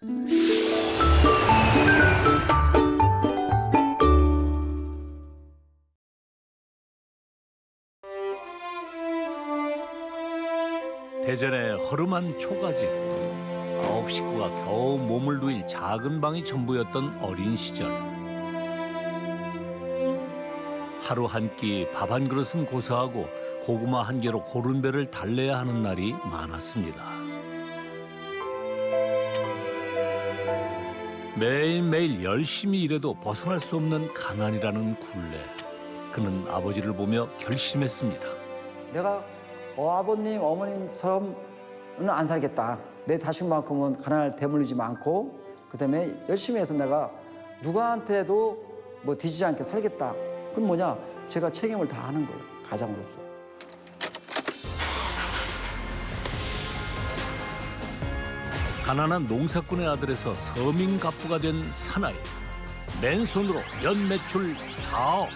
대전의 허름한 초가집. 9 식구가 겨우 몸을 누일 작은 방이 전부였던 어린 시절. 하루 한 끼 밥 한 그릇은 고사하고 고구마 한 개로 고른 배를 달래야 하는 날이 많았습니다. 매일매일 열심히 일해도 벗어날 수 없는 가난이라는 굴레. 그는 아버지를 보며 결심했습니다. 내가 아버님, 어머님처럼은 안 살겠다. 내 자식만큼은 가난을 대물리지 않고 그다음에 열심히 해서 내가 누구한테도 뭐 뒤지지 않게 살겠다. 그건 뭐냐? 제가 책임을 다하는 거예요. 가장으로서. 가난한 농사꾼의 아들에서 서민 갑부가 된 사나이. 맨손으로 연 매출 4억.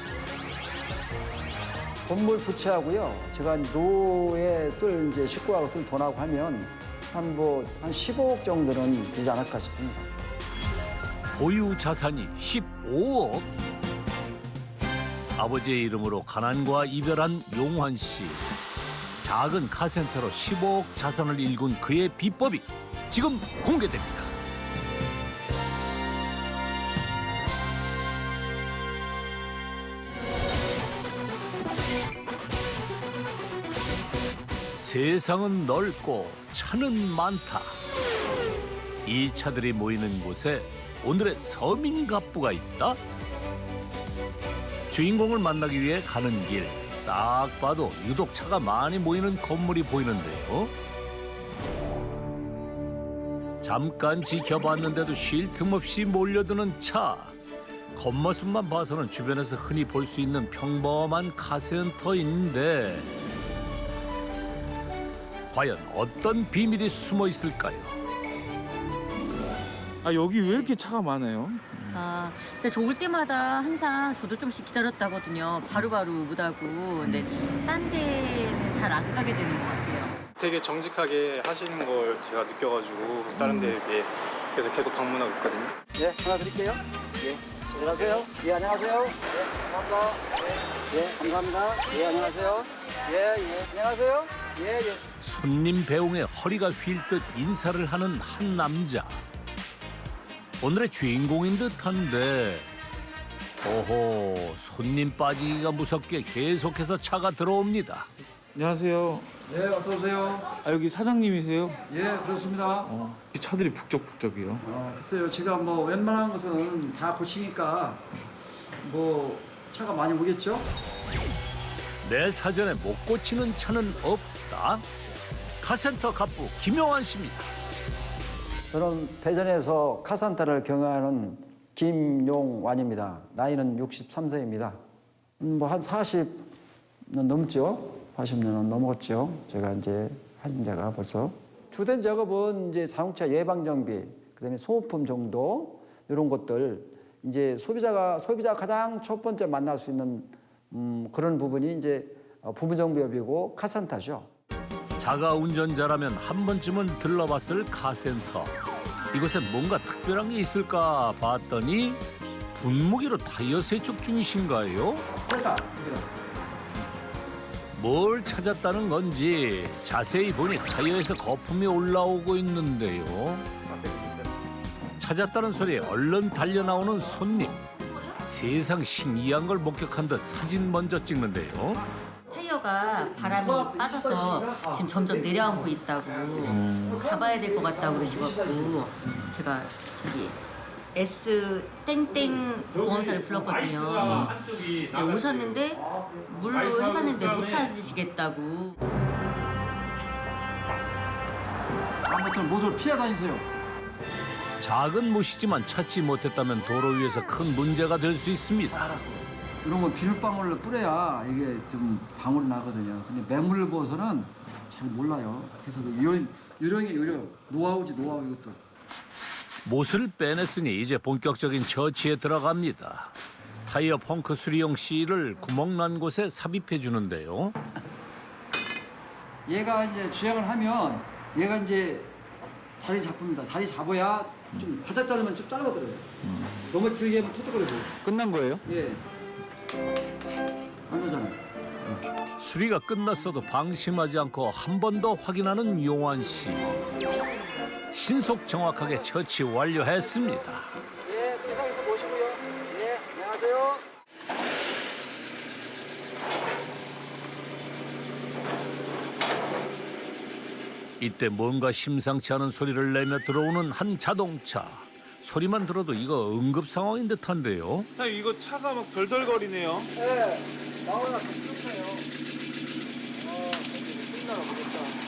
건물 부채하고요. 제가 노에 쓸 이제 식구하고 쓸 돈하고 하면 한 15억 정도는 되지 않을까 싶습니다. 보유 자산이 15억. 아버지의 이름으로 가난과 이별한 용환 씨. 작은 카센터로 15억 자산을 일군 그의 비법이 지금 공개됩니다. 세상은 넓고 차는 많다. 이 차들이 모이는 곳에 오늘의 서민 갑부가 있다. 주인공을 만나기 위해 가는 길. 딱 봐도 유독 차가 많이 모이는 건물이 보이는데요. 잠깐 지켜봤는데도 쉴 틈 없이 몰려드는 차. 겉모습만 봐서는 주변에서 흔히 볼 수 있는 평범한 카센터인데 과연 어떤 비밀이 숨어 있을까요? 여기 왜 이렇게 차가 많아요? 진짜 저 올 때마다 항상 저도 좀씩 기다렸다거든요. 바로바로 못 하고. 근데 딴 데는 잘 안 가게 되는 것 같아요. 되게 정직하게 하시는 걸 제가 느껴가지고 다른 데에 비해 계속 방문하고 있거든요. 네, 하나 드릴게요. 예, 안녕하세요. 예, 안녕하세요. 예, 감사합니다. 예, 감사합니다. 예, 안녕하세요. 예, 안녕하세요. 예. 손님 배웅에 허리가 휠 듯 인사를 하는 한 남자. 오늘의 주인공인 듯한데 오호, 손님 빠지기가 무섭게 계속해서 차가 들어옵니다. 안녕하세요. 네, 어서 오세요. 여기 사장님이세요? 예, 그렇습니다. 이 차들이 북적북적이요. 글쎄요, 제가 웬만한 것은 다 고치니까 차가 많이 오겠죠? 내 사전에 못 고치는 차는 없다. 카센터 갑부 김용환 씨입니다. 저는 대전에서 카센터를 경영하는 김용환입니다. 나이는 63세입니다. 한 40년 넘죠? 40년은 넘었죠. 제가 이제 하신 지가 벌써. 주된 작업은 이제 자동차 예방 정비, 그다음에 소모품 정도 이런 것들 이제 소비자가 가장 첫 번째 만날 수 있는 그런 부분이 이제 부분 정비업이고 카센터죠. 자가 운전자라면 한 번쯤은 들러봤을 카센터. 이곳에 뭔가 특별한 게 있을까 봤더니 분무기로 타이어 세척 중이신가요? 뭘 찾았다는 건지 자세히 보니 타이어에서 거품이 올라오고 있는데요. 찾았다는 소리에 얼른 달려나오는 손님. 세상 신기한 걸 목격한 듯 사진 먼저 찍는데요. 타이어가 바람이 빠져서 지금 점점 내려앉고 있다고 가봐야 될 것 같다고 그러시고 제가 저기 S 땡땡 보험사를 불렀거든요. 근데 오셨는데 물로 해봤는데 못 찾으시겠다고. 아무튼 못을 피해 다니세요. 작은 못이지만 찾지 못했다면 도로 위에서 큰 문제가 될 수 있습니다. 이런 건 비눗방울을 뿌려야 이게 좀 방울이 나거든요. 근데 매물을 보고서는 잘 몰라요. 그래서 요령이 노하우지 노하우 이것도. 못을 빼냈으니 이제 본격적인 처치에 들어갑니다. 타이어 펑크 수리용 실을 구멍난 곳에 삽입해 주는데요. 얘가 이제 주행을 하면 얘가 이제 자리 잡습니다. 자리 잡아야 좀 바짝 자르면 좀 짧아들어요. 너무 길게 하면 토독거리고. 끝난 거예요? 예. 안 나잖아요. 수리가 끝났어도 방심하지 않고 한 번 더 확인하는 용환 씨. 신속 정확하게 처치 완료했습니다. 예, 그 이상에서 모시고요. 예, 안녕하세요. 이때 뭔가 심상치 않은 소리를 내며 들어오는 한 자동차. 소리만 들어도 이거 응급 상황인 듯한데요. 사장님 이거 차가 막 덜덜거리네요. 예, 나오나 끝나요. 끝나라 보겠다.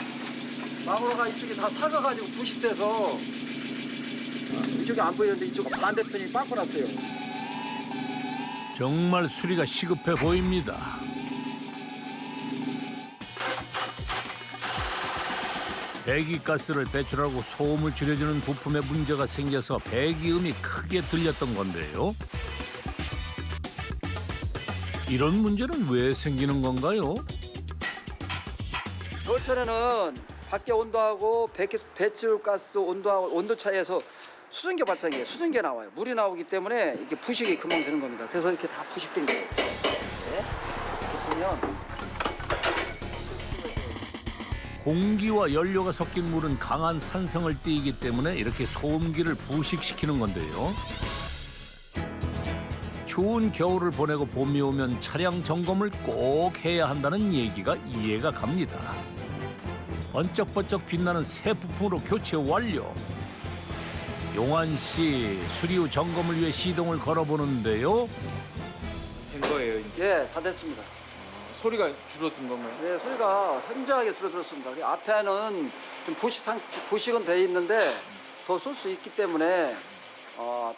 마구로가 이쪽에 다 사가가지고 부식돼서 이쪽이 안 보이는데 이쪽 반대편이 빵꾸 났어요. 정말 수리가 시급해 보입니다. 배기가스를 배출하고 소음을 줄여주는 부품에 문제가 생겨서 배기음이 크게 들렸던 건데요. 이런 문제는 왜 생기는 건가요? 겨울철에는 밖에 온도하고 배출가스 온도하고 온도 차이에서 수증기 발생해요. 수증기가 나와요. 물이 나오기 때문에 이렇게 부식이 금방 되는 겁니다. 그래서 이렇게 다 부식된 거예요. 네. 이렇게 보면 공기와 연료가 섞인 물은 강한 산성을 띠기 때문에 이렇게 소음기를 부식시키는 건데요. 추운 겨울을 보내고 봄이 오면 차량 점검을 꼭 해야 한다는 얘기가 이해가 갑니다. 번쩍번쩍 빛나는 새 부품으로 교체 완료. 용환 씨 수리 후 점검을 위해 시동을 걸어보는데요. 된 거예요. 이제. 예, 다 됐습니다. 소리가 줄어든 건가요? 네, 소리가 현저하게 줄어들었습니다. 앞에는 좀 부식은 돼 있는데 더 쓸 수 있기 때문에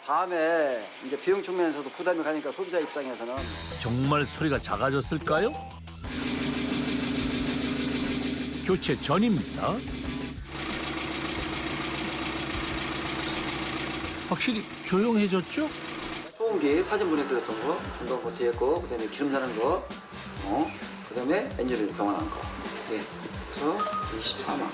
다음에 이제 비용 측면에서도 부담이 가니까 소비자 입장에서는 정말 소리가 작아졌을까요? 교체 전입니다. 확실히 조용해졌죠? 소음기 사진 보내드렸던 거, 중간 거 뒤에 거, 그다음에 기름 자는 거, 그다음에 엔진을 교환한 거. 예. 그래서 24만 원.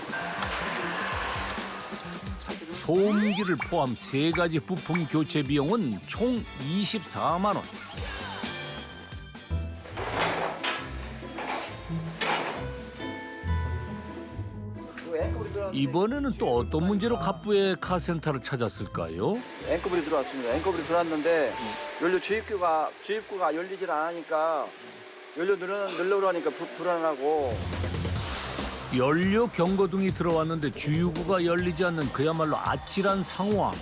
소음기를 포함 3가지 부품 교체 비용은 총 24만 원. 이번에는 또 어떤 문제로 갑부의 카센터를 찾았을까요? 앵커블이 들어왔습니다. 앵커블이 들어왔는데 연료 주입구가 열리질 않으니까 연료 늘려고 하니까 불안하고. 연료 경고등이 들어왔는데 주유구가 열리지 않는 그야말로 아찔한 상황.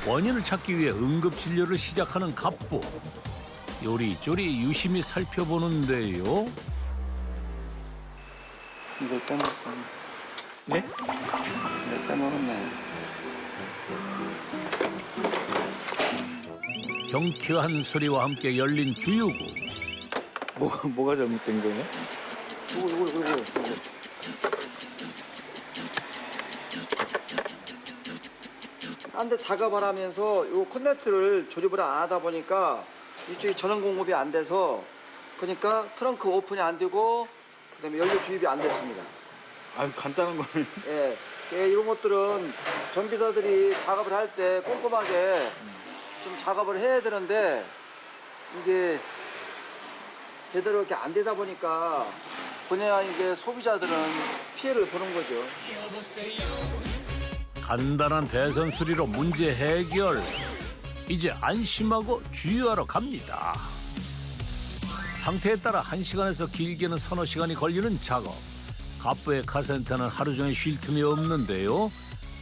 원인을 찾기 위해 응급진료를 시작하는 갑부. 요리조리 유심히 살펴보는데요. 이걸 빼먹었네. 네? 이걸 빼먹었네. 경쾌한 소리와 함께 열린 주유구. 뭐가 잘못된 거예요? 이거. 딴 데 작업을 하면서 이 콘센트를 조립을 안 하다 보니까 이쪽이 전원 공급이 안 돼서 그러니까 트렁크 오픈이 안 되고 그다음에 연료 주입이 안 됐습니다. 아 간단한 거는. 예, 이런 것들은 정비사들이 작업을 할 때 꼼꼼하게 좀 작업을 해야 되는데 이게 제대로 이렇게 안 되다 보니까 본의 아니게 소비자들은 피해를 보는 거죠. 간단한 배선 수리로 문제 해결. 이제 안심하고 주유하러 갑니다. 상태에 따라 1시간에서 길게는 서너 시간이 걸리는 작업. 갑부의 카센터는 하루 종일 쉴 틈이 없는데요.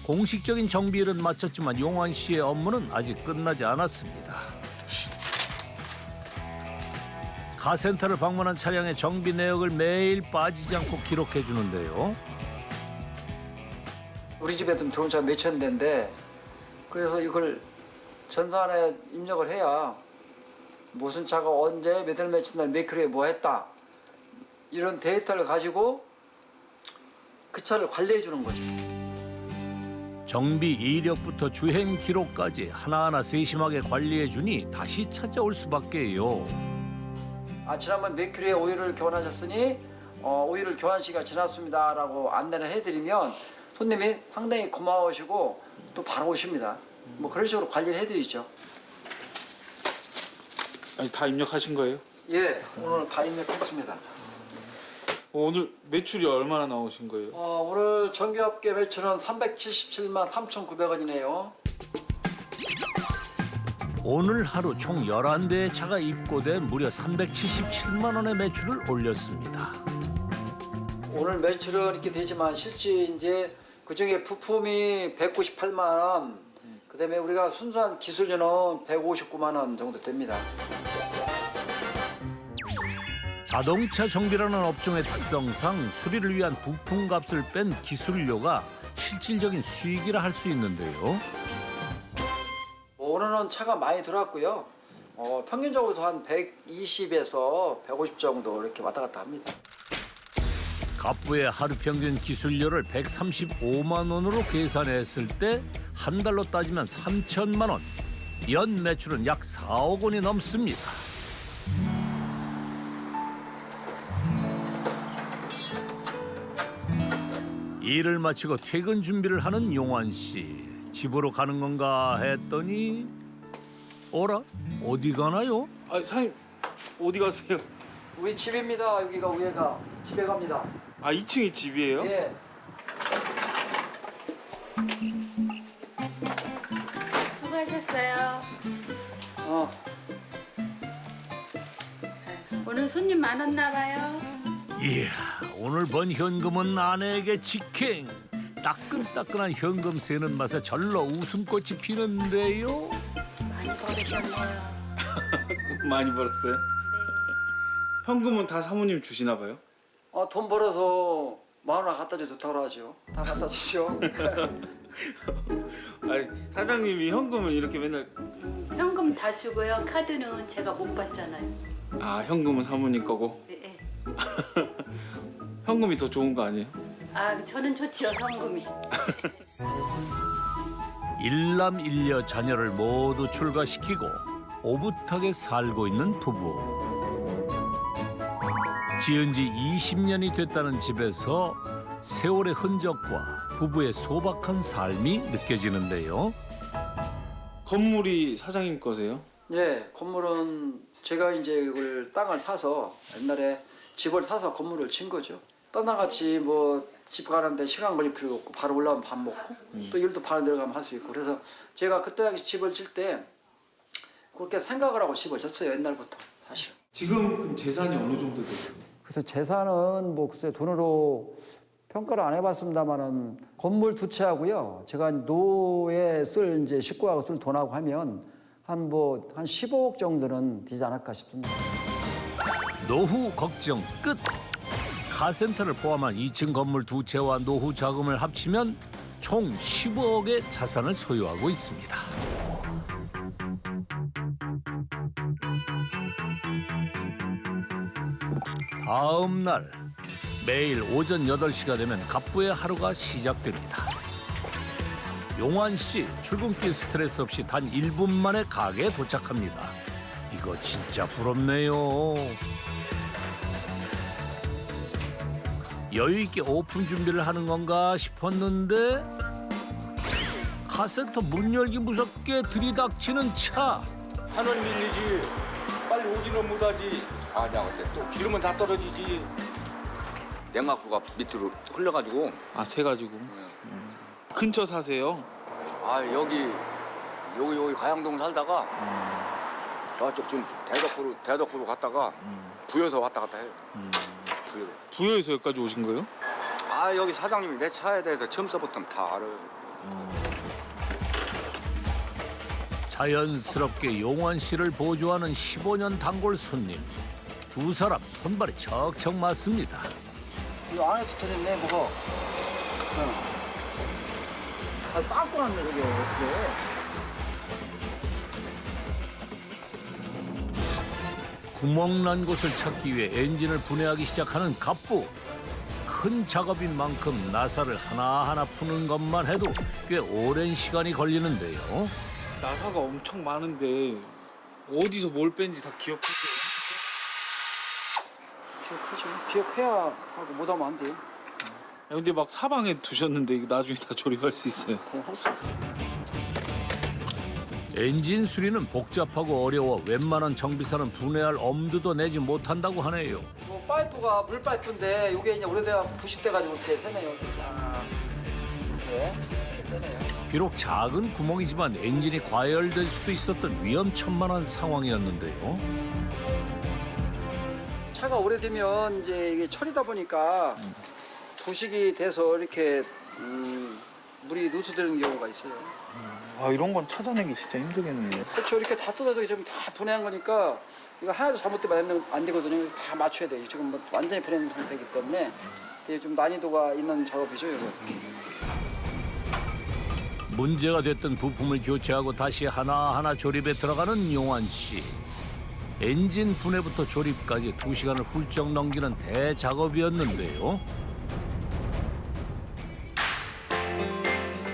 공식적인 정비일은 마쳤지만 용환 씨의 업무는 아직 끝나지 않았습니다. 카센터를 방문한 차량의 정비 내역을 매일 빠지지 않고 기록해 주는데요. 우리 집에 들어온 차가 몇천 대인데 그래서 이걸 전산에 입력을 해야 무슨 차가 언제 몇 월 며칠 날 몇 킬로에 뭐 했다 이런 데이터를 가지고 그 차를 관리해 주는 거죠. 정비 이력부터 주행 기록까지 하나하나 세심하게 관리해 주니 다시 찾아올 수밖에요. 지난번 몇 킬로에 오일을 교환하셨으니 오일을 교환 시기가 지났습니다라고 안내를 해드리면 손님이 상당히 고마워하시고 또 바로 오십니다. 뭐 그런 식으로 관리를 해드리죠. 아니 다 입력하신 거예요? 예, 오늘 다 입력했습니다. 오늘 매출이 얼마나 나오신 거예요? 오늘 정규합계 매출은 377만 3,900원이네요. 오늘 하루 총 11대의 차가 입고돼 무려 377만 원의 매출을 올렸습니다. 오늘 매출은 이렇게 되지만 실제 이제 그중에 부품이 198만 원, 그다음에 우리가 순수한 기술료는 159만 원 정도 됩니다. 자동차 정비라는 업종의 특성상 수리를 위한 부품값을 뺀 기술료가 실질적인 수익이라 할 수 있는데요. 오늘은 차가 많이 들어왔고요. 평균적으로 한 120에서 150 정도 이렇게 왔다 갔다 합니다. 갑부의 하루 평균 기술료를 135만 원으로 계산했을 때 한 달로 따지면 3천만 원. 연 매출은 약 4억 원이 넘습니다. 일을 마치고 퇴근 준비를 하는 용환 씨. 집으로 가는 건가 했더니 어라? 어디 가나요? 아 사장님 어디 가세요? 우리 집입니다. 여기가 위에가 집에 갑니다. 아 2층이 집이에요? 예. 수고하셨어요. 어. 오늘 손님 많았나 봐요. 이야, 오늘 번 현금은 아내에게 직행. 따끈따끈한 현금 새는 맛에 절로 웃음꽃이 피는데요. 많이 벌으셨네요. 많이 벌었어요? 네. 현금은 다 사모님 주시나 봐요? 돈 벌어서 10,000원 갖다 줘 좋다고 하죠. 다 갖다 주시오. 아니 사장님이 현금은 이렇게 맨날 현금 다 주고요. 카드는 제가 못 받잖아요. 아 현금은 사모님 거고 네, 네. 현금이 더 좋은 거 아니에요? 아, 저는 좋죠, 현금이. 일남일녀 자녀를 모두 출가시키고 오붓하게 살고 있는 부부. 지은 지 20년이 됐다는 집에서 세월의 흔적과 부부의 소박한 삶이 느껴지는데요. 건물이 사장님 거세요? 예, 건물은 제가 이제 이걸 땅을 사서 옛날에 집을 사서 건물을 친 거죠. 떠나같이 뭐 집 가는데 시간 걸릴 필요가 없고 바로 올라오면 밥 먹고 또 일도 바로 들어가면 할 수 있고 그래서 제가 그때 당시 집을 질 때 그렇게 생각을 하고 집을 졌어요. 옛날부터 사실. 지금 그럼 재산이 어느 정도 돼요? 그래서 재산은 뭐 글쎄 돈으로 평가를 안 해봤습니다만은 건물 2채하고요. 제가 노에 쓸 이제 식구하고 쓸 돈하고 하면 한 15억 정도는 되지 않을까 싶습니다. 노후 걱정 끝. 카센터를 포함한 2층 건물 2채와 노후 자금을 합치면 총 15억의 자산을 소유하고 있습니다. 다음 날 매일 오전 8시가 되면 갑부의 하루가 시작됩니다. 용환 씨 출근길 스트레스 없이 단 1분 만에 가게에 도착합니다. 이거 진짜 부럽네요. 여유 있게 오픈 준비를 하는 건가 싶었는데 카센터 문 열기 무섭게 들이닥치는 차. 하는 일이지 빨리 오지는 못하지. 아니야 근데 또 기름은 다 떨어지지. 냉각수가 밑으로 흘러가지고. 아 세 가지고 근처 사세요? 아 여기 가양동 살다가 저쪽 지금 대덕구로 갔다가 부여서 왔다 갔다 해요. 부여. 부여에서 여기까지 오신 거예요? 아 여기 사장님이 내 차에 대해서 처음서부터 다 알아요. 자연스럽게 용환 씨를 보조하는 15년 단골 손님. 두 사람 손발이 척척 맞습니다. 이 안에 붙어있네 뭐가. 빵꾸 났네 저게 어떻게. 구멍난 곳을 찾기 위해 엔진을 분해하기 시작하는 갑부. 큰 작업인 만큼 나사를 하나하나 푸는 것만 해도 꽤 오랜 시간이 걸리는데요. 나사가 엄청 많은데 어디서 뭘 뺀지 다 기억하세요? 기억하죠. 기억해야 하고 못하면 안 돼요. 근데 막 사방에 두셨는데 이거 나중에 다 조립할 수 있어요. 할수 있어요. 엔진 수리는 복잡하고 어려워 웬만한 정비사는 분해할 엄두도 내지 못한다고 하네요. 뭐 파이프가 물 파이프인데 이게 이제 오래돼 부식돼 가지고 이렇게 되네요. 이렇게 되네요. 비록 작은 구멍이지만 엔진이 과열될 수도 있었던 위험천만한 상황이었는데요. 차가 오래되면 이제 이게 철이다 보니까 부식이 돼서 이렇게 물이 누수되는 경우가 있어요. 아 이런 건 찾아내기 진짜 힘들겠네요. 그렇죠. 이렇게 다 뜯어서 지금 다 분해한 거니까 이거 하나도 잘못되면 안 되거든요. 다 맞춰야 돼요. 지금 뭐 완전히 분해된 상태이기 때문에 이게 좀 난이도가 있는 작업이죠. 이거. 문제가 됐던 부품을 교체하고 다시 하나하나 조립에 들어가는 용환 씨. 엔진 분해부터 조립까지 2시간을 훌쩍 넘기는 대작업이었는데요.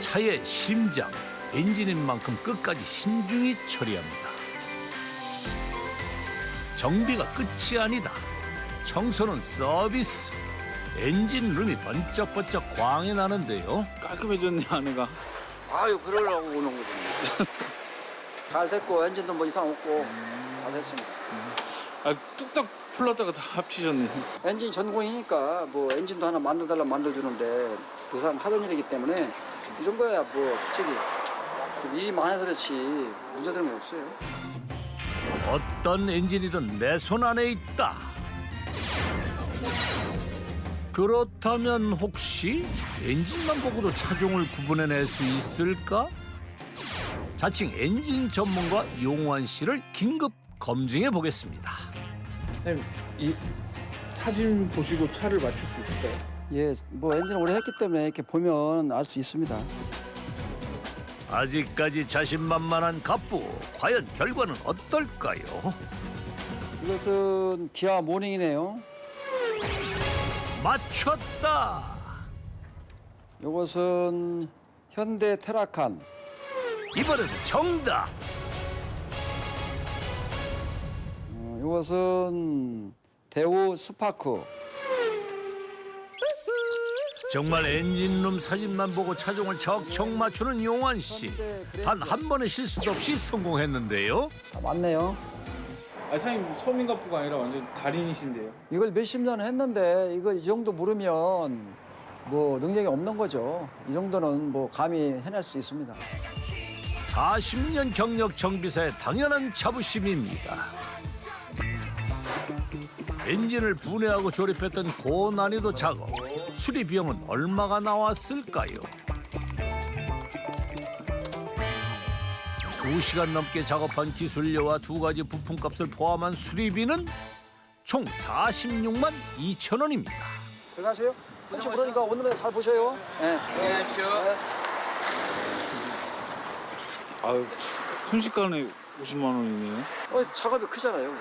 차의 심장, 엔진인 만큼 끝까지 신중히 처리합니다. 정비가 끝이 아니다. 청소는 서비스. 엔진 룸이 번쩍번쩍 광이 나는데요. 깔끔해졌네 안에가. 아유 그러려고 오는 거거든요. 잘 됐고 엔진도 뭐 이상 없고 다 됐습니다. 아 뚝딱 풀렀다가 다 합치셨네. 엔진 전공이니까 뭐 엔진도 하나 만들달라면 만들어주는데 그 사람 하던 일이기 때문에 이 정도야 뭐 솔직히 일이 많아서 그렇지 문제되는 건 없어요. 어떤 엔진이든 내 손 안에 있다. 그렇다면 혹시 엔진만 보고도 차종을 구분해낼 수 있을까? 자칭 엔진 전문가 용환 씨를 긴급 검증해 보겠습니다. 선생님 이 사진 보시고 차를 맞출 수 있을까요? 예, 뭐 엔진을 오래 했기 때문에 이렇게 보면 알 수 있습니다. 아직까지 자신만만한 갑부. 과연 결과는 어떨까요? 이것은 기아 모닝이네요. 맞췄다. 이것은 현대 테라칸. 이번엔 정답. 이것은 대우 스파크. 정말 엔진룸 사진만 보고 차종을 척척 맞추는 용환 씨. 단 한 번의 실수도 없이 성공했는데요. 아, 맞네요. 아 사장님 서민갑부가 아니라 완전 달인이신데요. 이걸 몇십 년 했는데 이거 이 정도 모르면 뭐 능력이 없는 거죠. 이 정도는 뭐 감히 해낼 수 있습니다. 40년 경력 정비사의 당연한 자부심입니다. 엔진을 분해하고 조립했던 고난이도 작업. 수리 비용은 얼마가 나왔을까요? 2시간 넘게 작업한 기술료와 2가지 부품값을 포함한 수리비는 총 46만 2천 원입니다. 들어가세요. 혹시 모르니까 오늘은 잘 보셔요. 네. 아 순식간에 50만 원이네요. 작업이 크잖아요.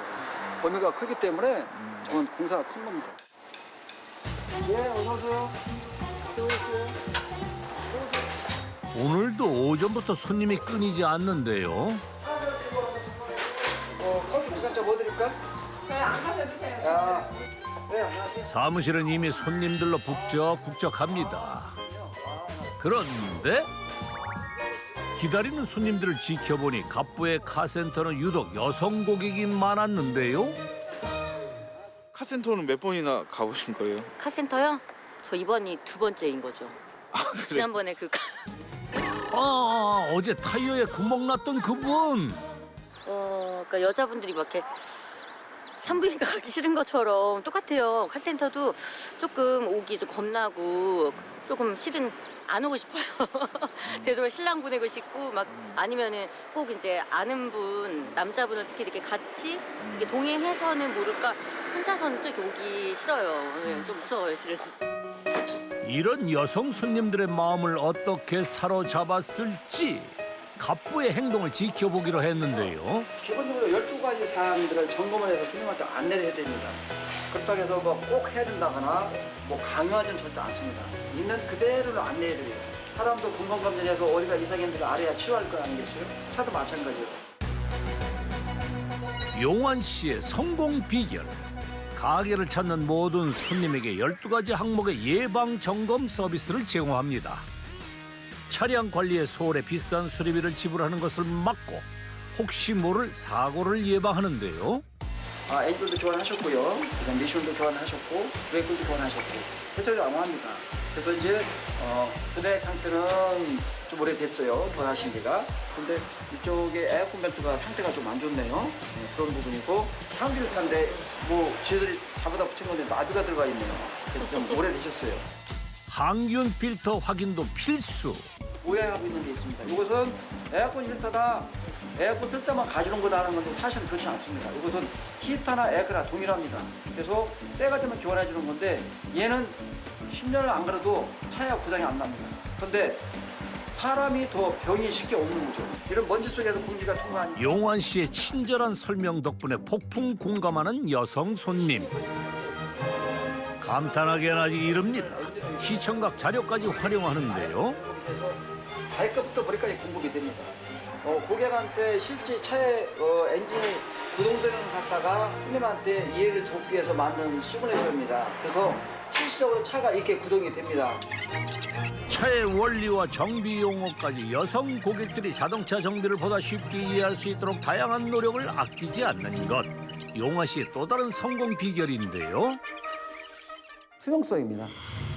범위가 크기 때문에 저건 공사가 큰 겁니다. 예, 어서 오세요. 오늘도 오전부터 손님이 끊이지 않는데요. 커피 두 잔째 뭐 드릴까? 저희 안 가셔도 돼요. 네, 안녕하세요. 사무실은 이미 손님들로 북적북적합니다. 그런데 기다리는 손님들을 지켜보니 갑부의 카센터는 유독 여성 고객이 많았는데요. 카센터는 몇 번이나 가보신 거예요? 카센터요? 저 이번이 2번째인 거죠. 지난번에 어제 타이어에 구멍 났던 그분. 그러니까 여자분들이 막 이렇게 산부인과 가기 싫은 것처럼 똑같아요. 카센터도 조금 오기 좀 겁나고 조금 실은 안 오고 싶어요. 되도록 신랑 보내고 싶고 막 아니면은 꼭 이제 아는 분 남자분을 특히 이렇게 같이 이렇게 동행해서는 모를까 혼자서는 또 이렇게 오기 싫어요. 네, 좀 무서워요 실은. 이런 여성 손님들의 마음을 어떻게 사로잡았을지 갑부의 행동을 지켜보기로 했는데요. 기본적으로 12가지 사항들을 점검을 해서 손님한테 안내를 해야 됩니다. 그렇다고 해서 뭐 꼭 해야 된다거나 뭐 강요하지는 절대 않습니다. 있는 그대로를 안내해드려요. 사람도 건강검진해서 어디가 이상했는지 알아야 치료할 거 아니겠어요? 차도 마찬가지예요. 용환 씨의 성공 비결. 가게를 찾는 모든 손님에게 12가지 항목의 예방 점검 서비스를 제공합니다. 차량 관리에 소홀해 비싼 수리비를 지불하는 것을 막고 혹시 모를 사고를 예방하는데요. 에이블도 교환하셨고요. 그다음 미션도 교환하셨고 브레이크도 교환하셨고 대체적으로 양호합니다. 그래서 이제 그대 상태는 좀 오래됐어요. 교환하신 지가. 근데 이쪽에 에어컨 벤트가 상태가 좀 안 좋네요. 네, 그런 부분이고 향기를 탄데 뭐 지들이 잡아다 붙인 건데 나비가 들어가 있네요. 그래서 좀 오래되셨어요. 항균 필터 확인도 필수. 오해하고 있는 게 있습니다. 이것은 에어컨 필터가 에어컨 틀 때만 가지는 거다 하는 건데 사실은 그렇지 않습니다. 이것은 히터나 에어컨이나 동일합니다. 그래서 때가 되면 교환해 주는 건데 얘는 10년을 안 그래도 차야 고장이 안 납니다. 그런데 사람이 더 병이 쉽게 오는 거죠. 이런 먼지 속에서 공기가 통과하니까. 용환 씨의 친절한 설명 덕분에 폭풍 공감하는 여성 손님. 감탄하기엔 아직 이릅니다. 시청각 자료까지 활용하는데요. 그래서 발끝부터 머리까지 공급이 됩니다. 고객한테 실제 차의 엔진이 구동되는 걸 갖다가 손님한테 이해를 돕기 위해서 만든 시뮬레이터입니다. 그래서 실질적으로 차가 이렇게 구동이 됩니다. 차의 원리와 정비 용어까지 여성 고객들이 자동차 정비를 보다 쉽게 이해할 수 있도록 다양한 노력을 아끼지 않는 것. 용환 씨의 또 다른 성공 비결인데요. 투명성입니다.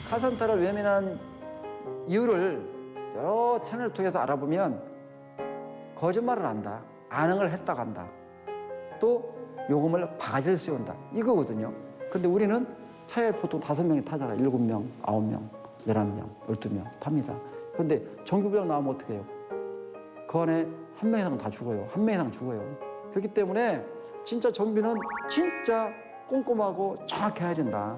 카센터를 외면한 이유를 여러 채널을 통해서 알아보면 거짓말을 한다, 안응을 했다고 한다, 또 요금을 바가지를 씌운다 이거거든요. 근데 우리는 차에 보통 5명이 타잖아요. 7명, 9명, 11명, 12명 탑니다. 근데 정규병 나오면 어떻게 해요? 그 안에 한 명 이상 다 죽어요. 한 명 이상 죽어요. 그렇기 때문에 진짜 정비는 진짜 꼼꼼하고 정확히 해야 된다.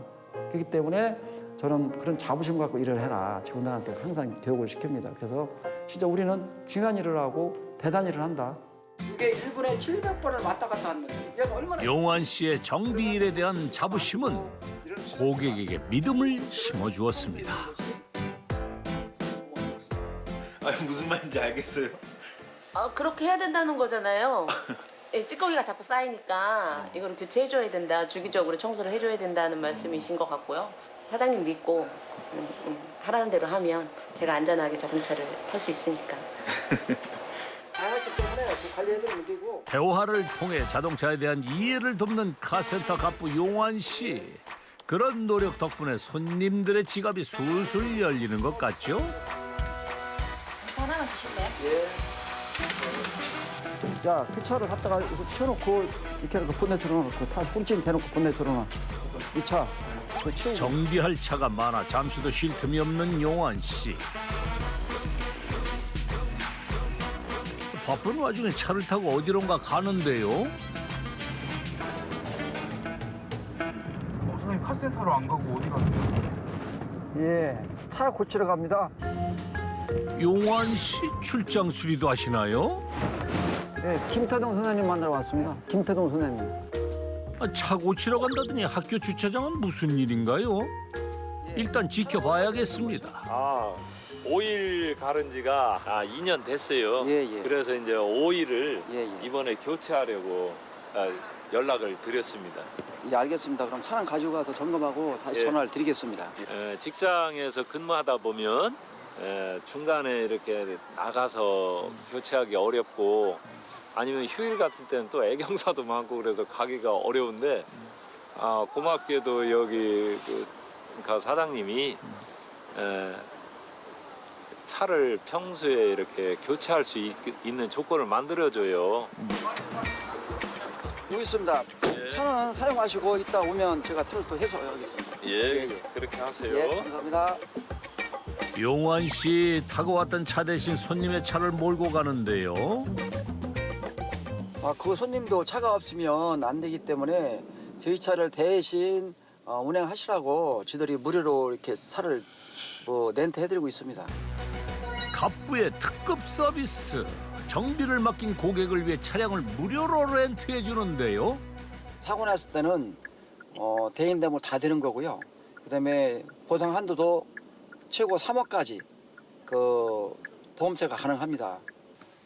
그렇기 때문에 저는 그런 자부심 갖고 일을 해라. 직원들한테 항상 교육을 시킵니다. 그래서 진짜 우리는 중요한 일을 하고 대단한 일을 한다. 이게 1분에 700번을 왔다 갔다 하는데 얘가 얼마나 용환 씨의 정비 일에 대한 자부심은 고객에게 믿음을 심어주었습니다. 무슨 말인지 알겠어요. 그렇게 해야 된다는 거잖아요. 찌꺼기가 자꾸 쌓이니까 이거를 교체해줘야 된다. 주기적으로 청소를 해줘야 된다는 말씀이신 것 같고요. 사장님 믿고 하라는 대로 하면 제가 안전하게 자동차를 탈 수 있으니까. 다양하기 때문에 관리해드리는 문제고. 대화를 통해 자동차에 대한 이해를 돕는 카센터 갑부 용환 씨. 그런 노력 덕분에 손님들의 지갑이 술술 열리는 것 같죠? 하나만 주실래요? 예. 자, 그 차를 갖다가 이거 치워놓고 이렇게 해놓고 본네트로 넣고 다 훌진 대놓고 본네트로 넣어. 이 차. 치우고. 정비할 차가 많아 잠시도 쉴 틈이 없는 용환 씨. 바쁜 와중에 차를 타고 어디론가 가는데요. 선생님 카센터로 안 가고 어디 가세요? 예. 차 고치러 갑니다. 용환 씨 출장 수리도 하시나요? 예. 김태동 선생님 만나러 왔습니다. 김태동 선생님. 차 고치러 간다더니 학교 주차장은 무슨 일인가요? 일단 지켜봐야겠습니다. 오일 가른 지가 2년 됐어요. 예, 예. 그래서 이제 오일을 예, 예. 이번에 교체하려고 연락을 드렸습니다. 예, 알겠습니다. 그럼 차량 가지고 가서 점검하고 다시 예. 전화를 드리겠습니다. 직장에서 근무하다 보면 중간에 이렇게 나가서 교체하기 어렵고 아니면 휴일 같은 때는 또 애경사도 많고 그래서 가기가 어려운데 고맙게도 여기 그 사장님이 차를 평소에 이렇게 교체할 수 있는 조건을 만들어줘요. 여기 있습니다. 차는 사용하시고 이따 오면 제가 차를 또 해소하겠습니다. 예, 그렇게 하세요. 예, 감사합니다. 용환 씨 타고 왔던 차 대신 손님의 차를 몰고 가는데요. 그 손님도 차가 없으면 안 되기 때문에 저희 차를 대신 운행하시라고 지들이 무료로 이렇게 차를 렌트해드리고 있습니다. 갑부의 특급 서비스. 정비를 맡긴 고객을 위해 차량을 무료로 렌트해 주는데요. 사고 났을 때는 대인 대물 다 되는 거고요. 그다음에 보상 한도도 최고 3억까지 그 보험처가 가능합니다.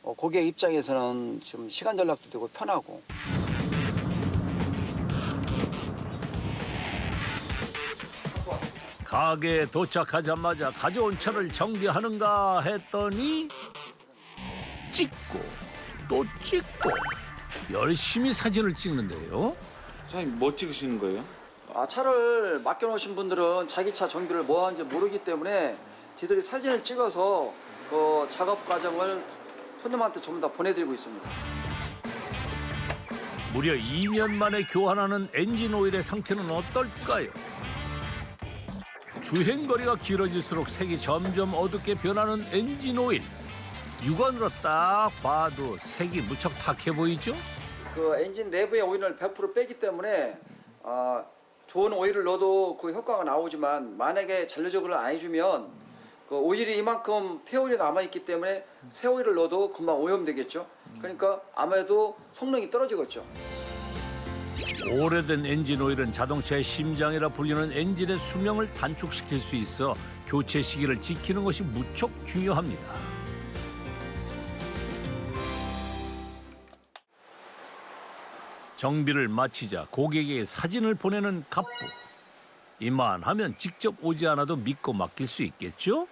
고객 입장에서는 좀 시간 전략도 되고 편하고. 가게에 도착하자마자 가져온 차를 정비하는가 했더니 찍고 또 찍고 열심히 사진을 찍는데요. 사장님 뭐 찍으시는 거예요? 차를 맡겨놓으신 분들은 자기 차 정비를 뭐 하는지 모르기 때문에 지들이 사진을 찍어서 그 작업 과정을 손님한테 전부 다 보내드리고 있습니다. 무려 2년 만에 교환하는 엔진 오일의 상태는 어떨까요? 주행거리가 길어질수록 색이 점점 어둡게 변하는 엔진 오일. 육안으로 딱 봐도 색이 무척 탁해 보이죠? 그 엔진 내부의 오일을 100% 빼기 때문에 좋은 오일을 넣어도 그 효과가 나오지만 만약에 잔류 제거를 안 해주면 그 오일이 이만큼 폐오일이 남아있기 때문에 새 오일을 넣어도 금방 오염되겠죠. 그러니까 아무래도 성능이 떨어지겠죠. 오래된 엔진 오일은 자동차의 심장이라 불리는 엔진의 수명을 단축시킬 수 있어 교체 시기를 지키는 것이 무척 중요합니다. 정비를 마치자 고객에게 사진을 보내는 갑부. 이만하면 직접 오지 않아도 믿고 맡길 수 있겠죠?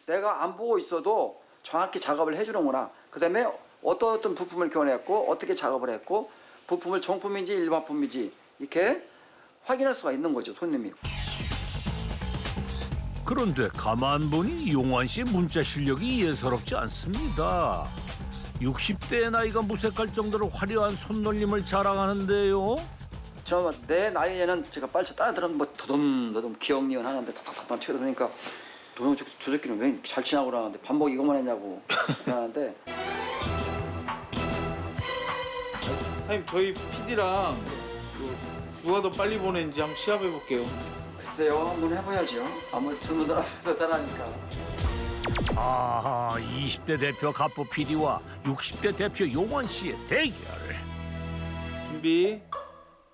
내가 안 보고 있어도 정확히 작업을 해주는구나. 그다음에 어떤 부품을 교환했고 어떻게 작업을 했고 부품을 정품인지 일반품인지 이렇게 확인할 수가 있는 거죠, 손님이. 그런데 가만 보니 용환 씨의 문자 실력이 예사롭지 않습니다. 60대의 나이가 무색할 정도로 화려한 손놀림을 자랑하는데요. 내 나이에는 제가 빨리 따라 들으면 뭐 더듬더듬 기억니은 하는데 탁탁탁 치고 들으니까 도영 저 새끼는 왜 이렇게 잘 치냐고 그러는데 반복 이것만 했냐고 그러는데 사장님 저희 PD랑 누가 더 빨리 보내는지 한번 시합해 볼게요. 글쎄요, 한번 해봐야죠. 아무래도 젊은들 앞에서 따라하니까. 아하, 20대 대표 갑부 PD와 60대 대표 용환 씨의 대결. 준비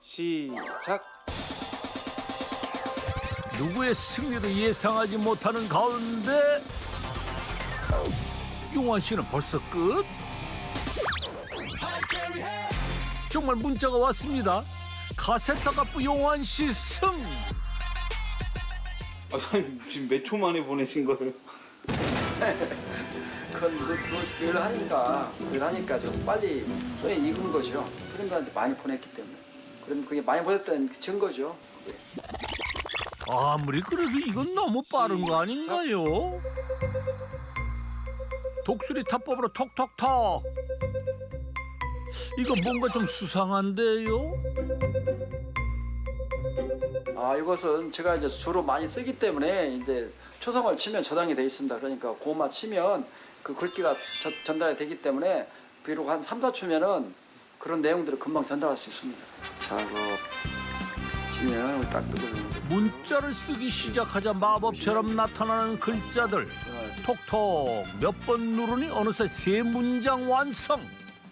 시작. 누구의 승리도 예상하지 못하는 가운데 용환 씨는 벌써 끝? 정말 문자가 왔습니다. 카세타 갑부 용환 씨 승! 사장님 지금 몇 초 만에 보내신 거예요? 그건 늘 하니까 좀 빨리 손에 익은 거죠. 손님들한테 많이 보냈기 때문에. 그럼 그게 많이 보냈다는 증거죠. 아무리 그래도 이건 너무 빠른 거 아닌가요? 독수리 타법으로 톡톡톡. 이거 뭔가 좀 수상한데요? 이것은 제가 이제 주로 많이 쓰기 때문에 이제 초성을 치면 저장이 돼 있습니다. 그러니까 그것만 치면 그 글귀가 전달이 되기 때문에 비록 한 3, 4초면은 그런 내용들을 금방 전달할 수 있습니다. 작업 치면 딱 뜨거든요. 문자를 쓰기 시작하자 마법처럼 나타나는 글자들. 톡톡 몇 번 누르니 어느새 세 문장 완성.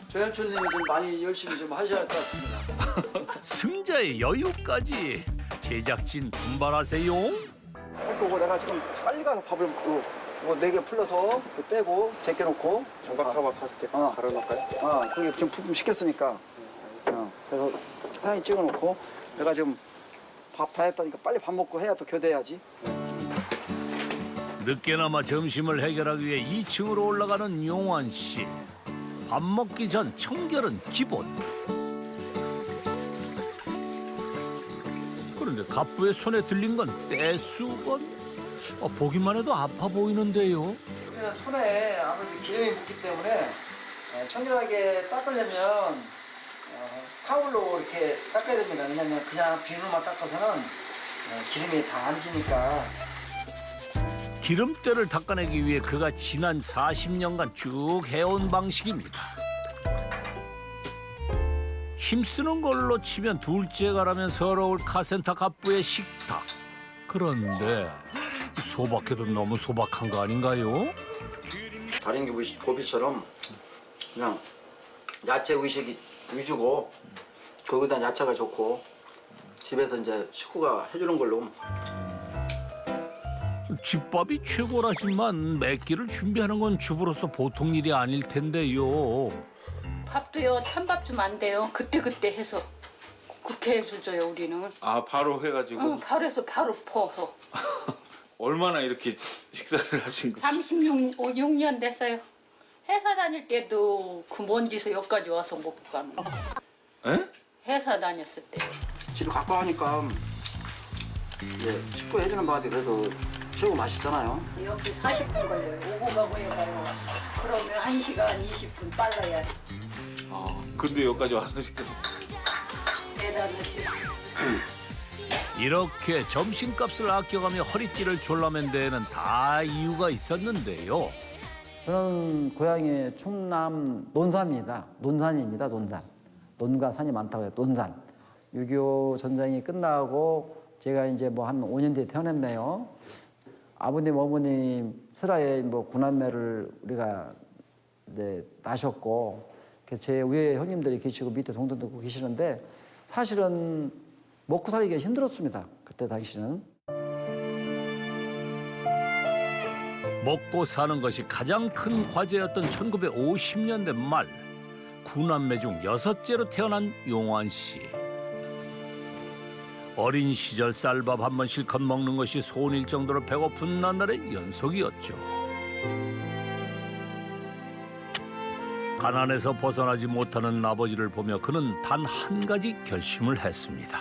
조현철님이 좀 많이 열심히 좀 하셔야 할 것 같습니다. 승자의 여유까지. 제작진 분발하세요. 할 거고 내가 지금 빨리 가서 밥을 먹고 이거 4개 풀러서 빼고 제껴놓고 장갑하고 갔을 때 갈아놓을까요? 그게 지금 부품 시켰으니까 그래서 사장님 찍어놓고 내가 지금 밥 다 했다니까 빨리 밥 먹고 해야 또 교대해야지. 늦게나마 점심을 해결하기 위해 2층으로 올라가는 용환 씨. 밥 먹기 전 청결은 기본. 그런데 갑부의 손에 들린 건 떼수건. 보기만 해도 아파 보이는데요. 우리는 손에 아무래도 기름이 묻기 때문에 청결하게 닦으려면 타올로 이렇게 닦아야 됩니다. 왜냐면 그냥 비누만 닦아서는 기름이 다 안 지니까. 기름때를 닦아내기 위해 그가 지난 40년간 쭉 해온 방식입니다. 힘쓰는 걸로 치면 둘째가라면 서러울 카센터 갑부의 식탁. 그런데 소박해도 너무 소박한 거 아닌가요? 다른 고비처럼 그냥 야채 의식이 위주고 거기다 야채가 좋고 집에서 이제 식구가 해주는 걸로. 집밥이 최고라지만 맵기를 준비하는 건 주부로서 보통 일이 아닐 텐데요. 밥도요 찬밥 좀 안 돼요. 그때그때 해서 그렇게 해서 줘요 우리는. 아 바로 해가지고 응, 발에서 바로 퍼서. 얼마나 이렇게 식사를 하신 거죠? 36년 됐어요. 회사 다닐 때도 그 먼 데서 여기까지 와서 먹고 가는 거. 에? 회사 다녔을 때. 집에 가까우니까 이제 식구 해주는 밥이 그래도 최고 맛있잖아요. 여기 40분 걸려요. 오고 가고 해가요. 그러면 1시간 20분 빨라야 돼. 아 근데 여기까지 와서 지금 대단하지. 이렇게 점심값을 아껴가며 허리띠를 졸라맨 데에는 다 이유가 있었는데요. 저는 고향이 충남 논산입니다. 논산입니다. 논산. 논과 산이 많다고 해요. 논산. 6.25 전쟁이 끝나고 제가 이제 뭐 한 5년 뒤에 태어났네요. 아버님, 어머님 슬하에 뭐 구남매를 우리가 이제 나셨고 제 위에 형님들이 계시고 밑에 동생도 계시는데 사실은 먹고 살기가 힘들었습니다. 그때 당시는. 먹고 사는 것이 가장 큰 과제였던 1950년대 말 구남매 중 6째로 태어난 용환 씨. 어린 시절 쌀밥 한 번 실컷 먹는 것이 소원일 정도로 배고픈 나날의 연속이었죠. 가난에서 벗어나지 못하는 아버지를 보며 그는 단 한 가지 결심을 했습니다.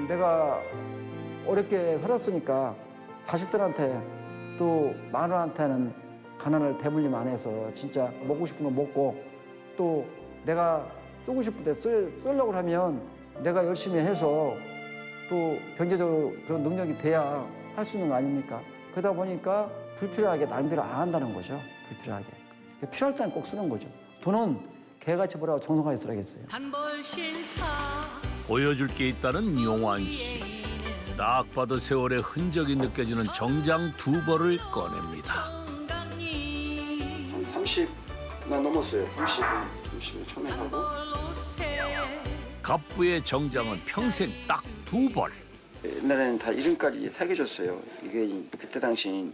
내가 어렵게 살았으니까 자식들한테 또 마누라한테는 가난을 대물림 안 해서 진짜 먹고 싶은 거 먹고 또 내가 쓰고 싶을 때 쓰려고 하면 내가 열심히 해서 또 경제적으로 그런 능력이 돼야 할 수 있는 거 아닙니까? 그러다 보니까 불필요하게 낭비를 안 한다는 거죠. 불필요하게. 필요할 때는 꼭 쓰는 거죠. 돈은 개같이 벌어야 정성하게 쓰라겠어요. 보여줄 게 있다는 용환 씨. 딱 봐도 세월의 흔적이 느껴지는 정장 2벌을 꺼냅니다. 한 30나 넘었어요. 30을 처음에 하고. 갑부의 정장은 평생 딱 2벌. 옛날에는 다 이름까지 새겨졌어요. 이게 그때 당시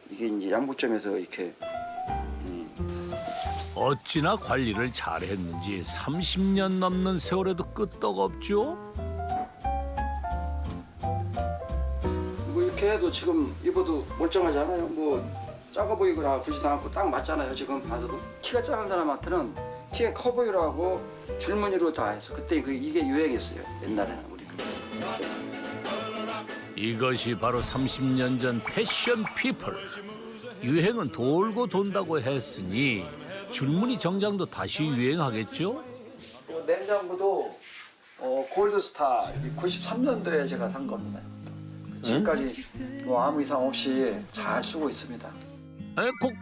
이게 이제 양복점에서 이렇게 어찌나 관리를 잘했는지 30년 넘는 세월에도 끄떡없죠. 뭐 이렇게 해도 지금 입어도 멀쩡하지 않아요. 뭐 작아 보이거나 그러지도 않고 딱 맞잖아요. 지금 봐도 키가 작은 사람한테는 키가 커 보이라고 줄무늬로 다 해서 그때 이게 유행했어요. 옛날에는 우리. 이것이 바로 30년 전 패션 피플. 유행은 돌고 돈다고 했으니 줄무늬 정장도 다시 유행하겠죠? 냉장고도 골드스타 93년도에 제가 산 겁니다. 지금까지 뭐 아무 이상 없이 잘 쓰고 있습니다.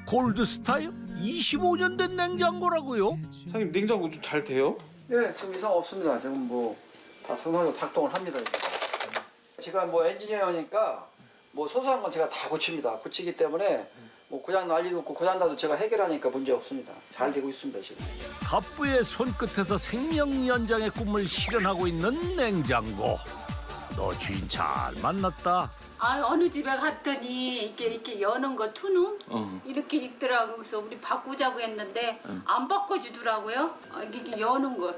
골드스타요? 25년 된 냉장고라고요? 사장님 냉장고 좀 잘 돼요? 네, 지금 이상 없습니다. 지금 뭐 다 정상적으로 작동을 합니다. 제가 뭐 엔지니어니까 뭐 소소한 건 제가 다 고칩니다. 고치기 때문에 뭐 고장 날 일도 없고 고장 나도 제가 해결하니까 문제 없습니다. 잘 되고 있습니다 지금. 갑부의 손끝에서 생명 연장의 꿈을 실현하고 있는 냉장고. 너 주인 잘 만났다. 아 어느 집에 갔더니 이렇게 여는 거 투는 이렇게 있더라고. 그래서 우리 바꾸자고 했는데 안 바꿔주더라고요. 이게 여는 거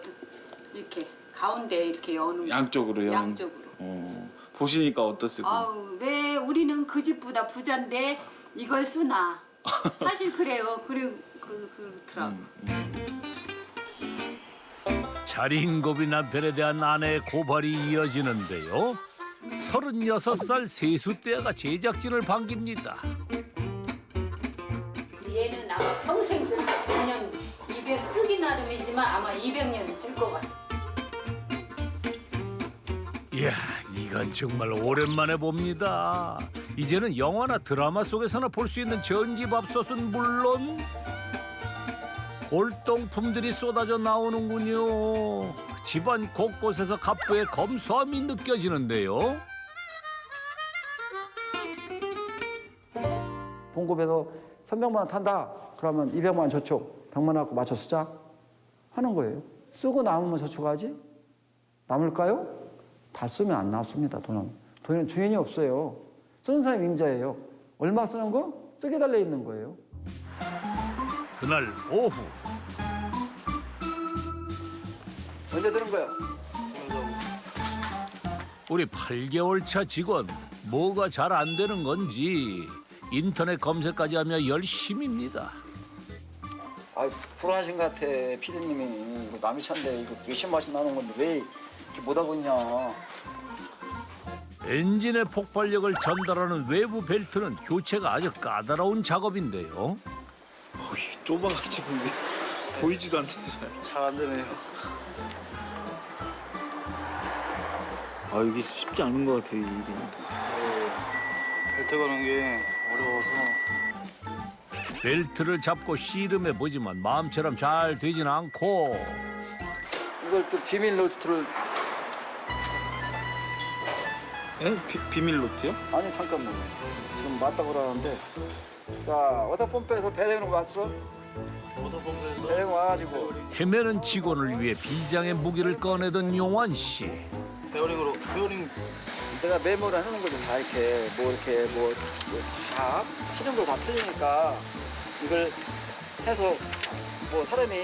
이렇게 가운데 이렇게 여는 거. 양쪽으로요? 양쪽으로. 보시니까 어떻습니까? 아우 왜 우리는 그 집보다 부자인데 이걸 쓰나. 사실 그래요. 그리고 그렇더라고. 자린고비 남편에 대한 아내의 고발이 이어지는데요. 36살 세수대가 제작진을 반깁니다. 얘는 아마 평생 쓸 거야. 100년 200 쓰기 나름이지만 아마 200년 쓸 것 같아. 이야, 이건 정말 오랜만에 봅니다. 이제는 영화나 드라마 속에서나 볼 수 있는 전기밥솥은 물론 골동품들이 쏟아져 나오는군요. 집안 곳곳에서 갑부의 검소함이 느껴지는데요. 봉급에서 300만 원 탄다. 그러면 200만 원 저축, 100만 원 갖고 맞춰 쓰자 하는 거예요. 쓰고 남으면 저축하지? 남을까요? 다 쓰면 안 남습니다. 돈은 주인이 없어요. 쓰는 사람이 임자예요. 얼마 쓰는 거? 쓰게 달려 있는 거예요. 그날 오후 언제 들은 거야? 우리 8개월 차 직원 뭐가 잘 안 되는 건지 인터넷 검색까지 하며 열심입니다. 아, 불안하신 것 같아. 피디님이 이거 남의 차인데 이거 열심히 맛이 나는 건데 왜 이렇게 못하고 있냐? 엔진의 폭발력을 전달하는 외부 벨트는 교체가 아주 까다로운 작업인데요. 좁아가지고 이게 보이지도 않네. 잘 안 되네요. 아 이게 쉽지 않은 것 같아요, 이 일이. 벨트 거는 게 어려워서. 벨트를 잡고 씨름해 보지만 마음처럼 잘 되진 않고 이걸 또 비밀 노트를 예? 비밀 노트요? 아니 잠깐만 지금 맞다고 그러는데 자 워터펌프에서 배대로 왔어? 워터펌프에서 배대로 와가지고 헤매는 직원을 위해 비장의 무기를 꺼내던 용환 씨. 베어링 내가 메모를 해놓는 거지 다 이렇게 뭐다 시점도 다 틀리니까 이걸 해서 뭐 사람이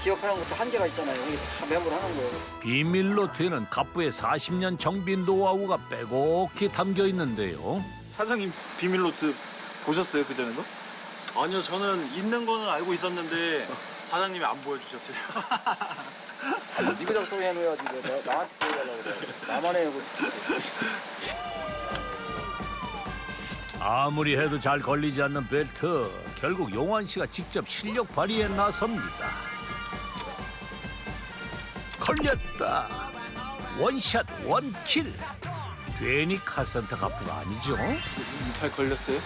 기억하는 것도 한계가 있잖아요. 이게 다 메모를 하는 거예요. 비밀 노트에는 갑부의 40년 정비 노하우가 빼곡히 담겨 있는데요. 사장님 비밀 노트 보셨어요 그 전에도? 아니요, 저는 있는 거는 알고 있었는데 사장님이 안 보여주셨어요. 니가 작성해 해놓아야지 나한테 보여달라고 그래. 나만 해. 아무리 해도 잘 걸리지 않는 벨트. 결국 용환 씨가 직접 실력 발휘에 나섭니다. 걸렸다. 원샷 원킬. 괜히 카센터 갑부가 아니죠. 잘 걸렸어요?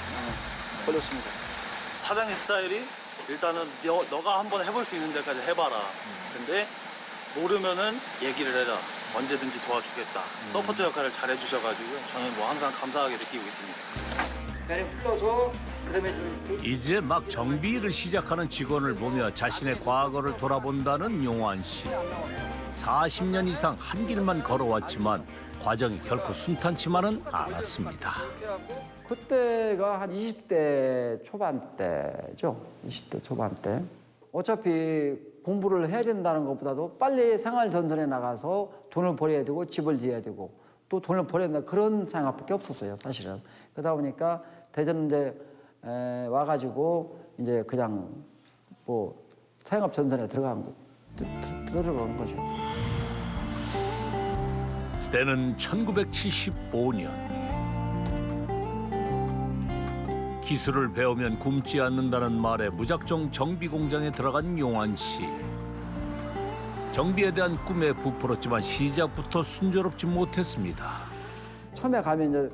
걸렸습니다. 사장님 스타일이 일단은 너가 한번 해볼 수 있는 데까지 해봐라. 근데 모르면은 얘기를 해라. 언제든지 도와주겠다. 서포트 역할을 잘 해주셔가지고 저는 뭐 항상 감사하게 느끼고 있습니다. 배를 풀어서 그다음에 좀 이제 막 정비를 시작하는 직원을 보며 자신의 과거를 돌아본다는 용환 씨. 40년 이상 한 길만 걸어왔지만 과정이 결코 순탄치만은 않았습니다. 그때가 한 20대 초반대죠. 20대 초반대. 어차피 공부를 해야 된다는 것보다도 빨리 생활 전선에 나가서 돈을 벌어야 되고 집을 지어야 되고 또 돈을 벌어야 된다 그런 생각밖에 없었어요, 사실은. 그러다 보니까 대전 이제 와가지고 이제 그냥 뭐 생업 전선에 들어간 거죠. 때는 1975년. 기술을 배우면 굶지 않는다는 말에 무작정 정비 공장에 들어간 용환 씨. 정비에 대한 꿈에 부풀었지만 시작부터 순조롭지 못했습니다. 처음에 가면 이제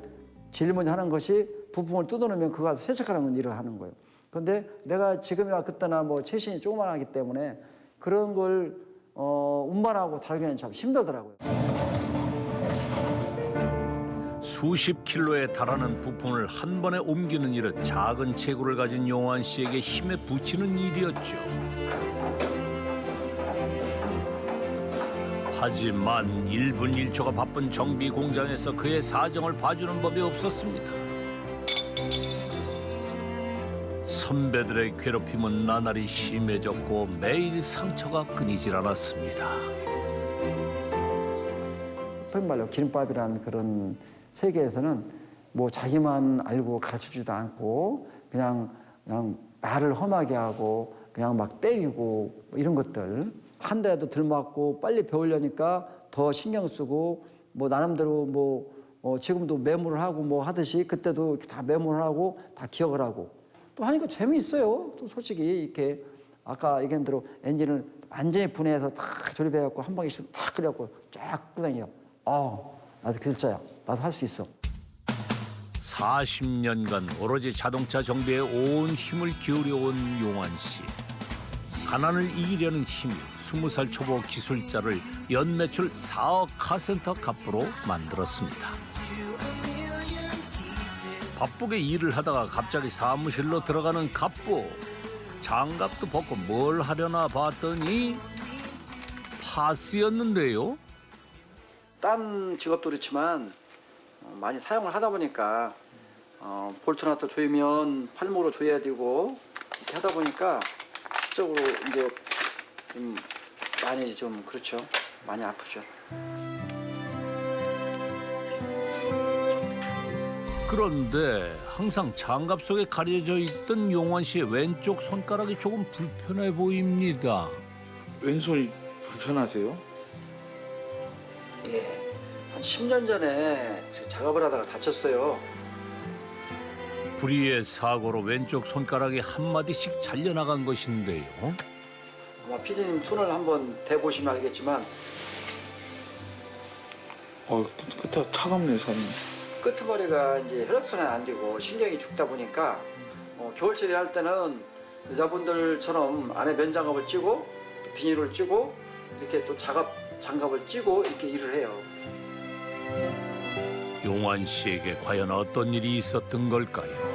제일 먼저 하는 것이 부품을 뜯어놓으면 그거 가서 세척하는 일을 하는 거예요. 그런데 내가 지금이나 그때나 뭐 체신이 조그만하기 때문에 그런 걸 운반하고 다루기는 참 힘들더라고요. 수십 킬로에 달하는 부품을 한 번에 옮기는 일은 작은 체구를 가진 용환 씨에게 힘에 부치는 일이었죠. 하지만 1분 1초가 바쁜 정비 공장에서 그의 사정을 봐주는 법이 없었습니다. 선배들의 괴롭힘은 나날이 심해졌고 매일 상처가 끊이질 않았습니다. 보통 말로 기름밥이라는 그런 세계에서는 뭐 자기만 알고 가르쳐주지도 않고 그냥 말을 험하게 하고 그냥 막 때리고 뭐 이런 것들 한 대도 덜 맞고 빨리 배우려니까 더 신경 쓰고 뭐 나름대로 뭐 지금도 메모를 하고 뭐 하듯이 그때도 이렇게 다 메모를 하고 다 기억을 하고 또 하니까 재미있어요. 또 솔직히 이렇게 아까 얘기한 대로 엔진을 완전히 분해해서 다 조립해갖고 한 방에씩 다 끓여갖고 쫙 끄다녀요. 나도 글자야. 나도 할 수 있어. 40년간 오로지 자동차 정비에 온 힘을 기울여온 용환 씨. 가난을 이기려는 힘이 20살 초보 기술자를 연매출 4억 카센터 갑부로 만들었습니다. 바쁘게 일을 하다가 갑자기 사무실로 들어가는 갑부. 장갑도 벗고 뭘 하려나 봤더니 파스였는데요. 딴 직업도 그렇지만 많이 사용을 하다 보니까 볼트나트 조이면 팔목으로 조여야 되고 이렇게 하다 보니까 실적으로 이제 좀 많이 좀 그렇죠. 많이 아프죠. 그런데 항상 장갑 속에 가려져 있던 용환 씨의 왼쪽 손가락이 조금 불편해 보입니다. 왼손이 불편하세요? 예, 한 10년 전에 작업을 하다가 다쳤어요. 불의의 사고로 왼쪽 손가락이 한 마디씩 잘려나간 것인데요. 아마 피디님 손을 한번 대보시면 알겠지만 끝에 차갑네, 사장님. 끄트머리가 이제 혈액순환이 안 되고 신경이 죽다 보니까 겨울철에 할 때는 여자분들처럼 안에 면장갑을 찌고 또 비닐을 찌고 이렇게 또 장갑을 찌고 이렇게 일을 해요. 용환 씨에게 과연 어떤 일이 있었던 걸까요?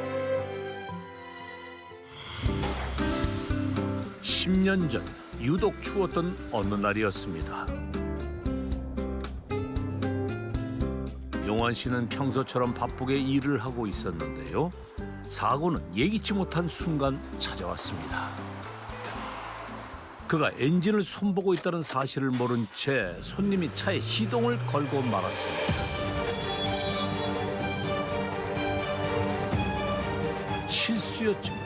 10년 전 유독 추웠던 어느 날이었습니다. 용환 씨는 평소처럼 바쁘게 일을 하고 있었는데요. 사고는 예기치 못한 순간 찾아왔습니다. 그가 엔진을 손보고 있다는 사실을 모른 채 손님이 차에 시동을 걸고 말았습니다. 실수였지만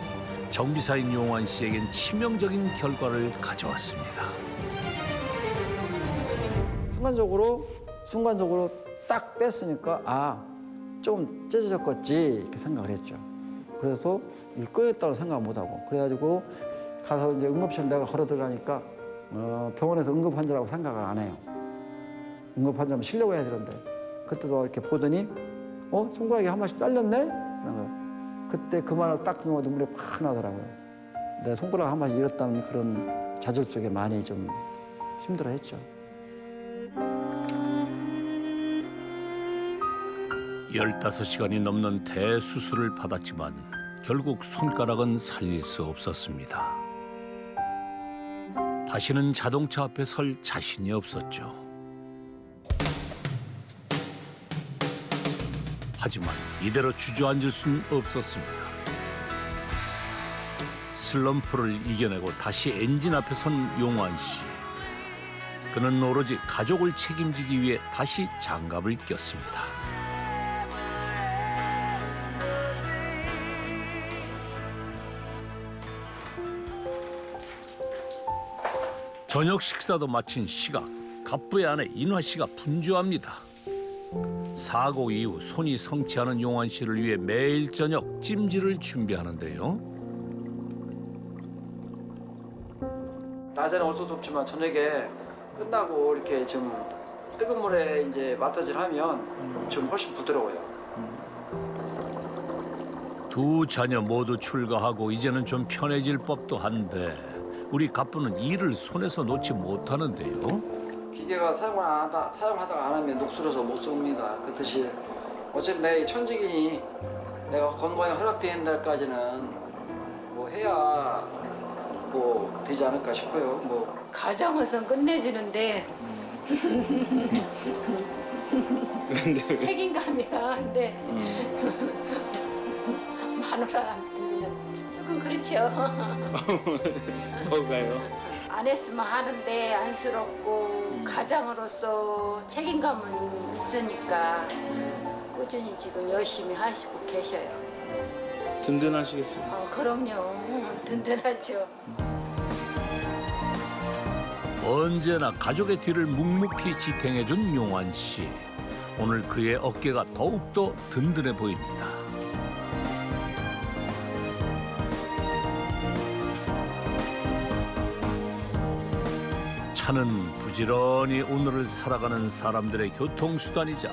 정비사인 용환 씨에겐 치명적인 결과를 가져왔습니다. 순간적으로 딱 뺐으니까 좀 찢어졌겠지 이렇게 생각을 했죠. 그래서 일 꺼냈다고 생각 못하고 그래가지고 가서 이제 응급실 내가 걸어 들어가니까 병원에서 응급 환자라고 생각을 안 해요. 응급 환자면 쉬려고 해야 되는데 그때도 이렇게 보더니 손가락이 한 마씩 잘렸네? 그때 그 말을 딱 듣고 눈물이 팍 나더라고요. 내 손가락 한 마씩 잃었다는 그런 좌절 속에 많이 좀 힘들어했죠. 15시간이 넘는 대수술을 받았지만 결국 손가락은 살릴 수 없었습니다. 다시는 자동차 앞에 설 자신이 없었죠. 하지만 이대로 주저앉을 수는 없었습니다. 슬럼프를 이겨내고 다시 엔진 앞에 선 용환 씨. 그는 오로지 가족을 책임지기 위해 다시 장갑을 꼈습니다. 저녁 식사도 마친 시각, 갑부의 아내 인화 씨가 분주합니다. 사고 이후 손이 성취하는 용환 씨를 위해 매일 저녁 찜질을 준비하는데요. 낮에는 어쩔 수 없지만 저녁에 끝나고 이렇게 좀 뜨거운 물에 이제 마사지를 하면 좀 훨씬 부드러워요. 두 자녀 모두 출가하고 이제는 좀 편해질 법도 한데 우리 갑부는 일을 손에서 놓지 못하는데요. 기계가 사용하다가 안 하면 녹슬어서 못 씁니다. 그렇듯이 어차피 내 천직이니 내가 건강에 허락되는 날까지는 뭐 해야 뭐 되지 않을까 싶어요. 뭐 가장으로선 끝내주는데 책임감이야. 근데 마누라한테는 조금 그렇죠. 뭐가요? 안 했으면 하는데 안쓰럽고 가장으로서 책임감은 있으니까 꾸준히 지금 열심히 하시고 계셔요. 든든하시겠어요? 그럼요. 든든하죠. 언제나 가족의 뒤를 묵묵히 지탱해준 용환 씨. 오늘 그의 어깨가 더욱더 든든해 보입니다. 차는 부지런히 오늘을 살아가는 사람들의 교통수단이자